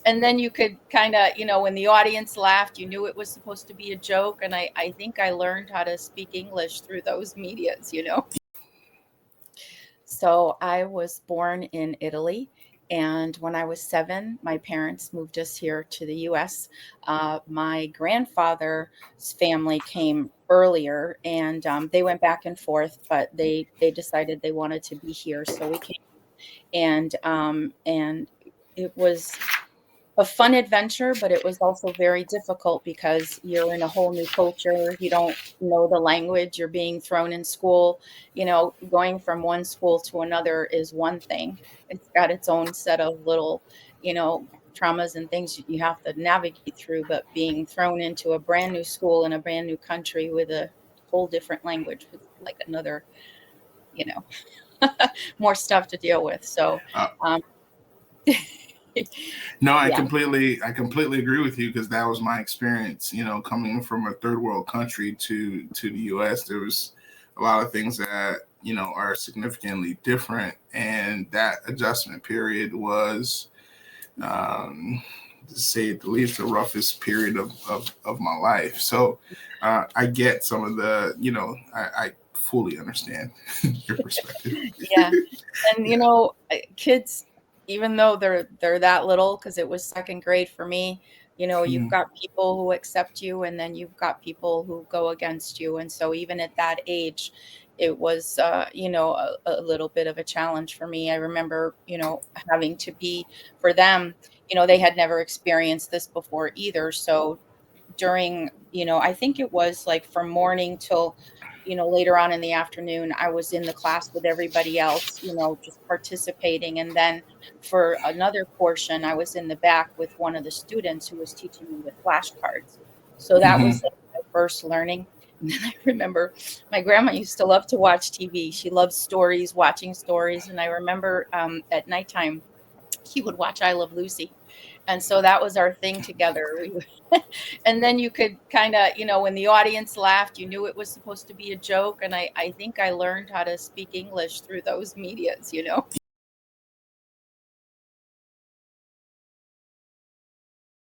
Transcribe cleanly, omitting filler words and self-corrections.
And then you could kind of, when the audience laughed, you knew it was supposed to be a joke. And I think I learned how to speak English through those medias. So I was born in Italy. And when I was 7, my parents moved us here to the US. My grandfather's family came earlier, and they went back and forth, but they decided they wanted to be here. So we came, and it was a fun adventure, but it was also very difficult because you're in a whole new culture. You don't know the language. You're being thrown in school. Going from one school to another is one thing. It's got its own set of little, you know, traumas and things you have to navigate through. But being thrown into a brand new school in a brand new country with a whole different language was like another, you know, more stuff to deal with. So, Uh, um, no, yeah. I completely agree with you because that was my experience. Coming from a third world country to the U.S., there was a lot of things that are significantly different, and that adjustment period was, to say the least, the roughest period of my life. So I get some of the, I fully understand your perspective. Yeah. And Yeah. kids, even though they're that little, because it was second grade for me, you've Mm, got people who accept you, and then you've got people who go against you. And so even at that age, it was a little bit of a challenge for me. I remember, having to be for them, they had never experienced this before either. So during, I think it was like from morning till, later on in the afternoon, I was in the class with everybody else, just participating. And then for another portion, I was in the back with one of the students who was teaching me with flashcards. So that was mhm. like my first learning. And then I remember my grandma used to love to watch TV. She loved stories, watching stories. And I remember at nighttime, he would watch I Love Lucy. And so that was our thing together. And then you could kind of, when the audience laughed, you knew it was supposed to be a joke. And I think I learned how to speak English through those medias.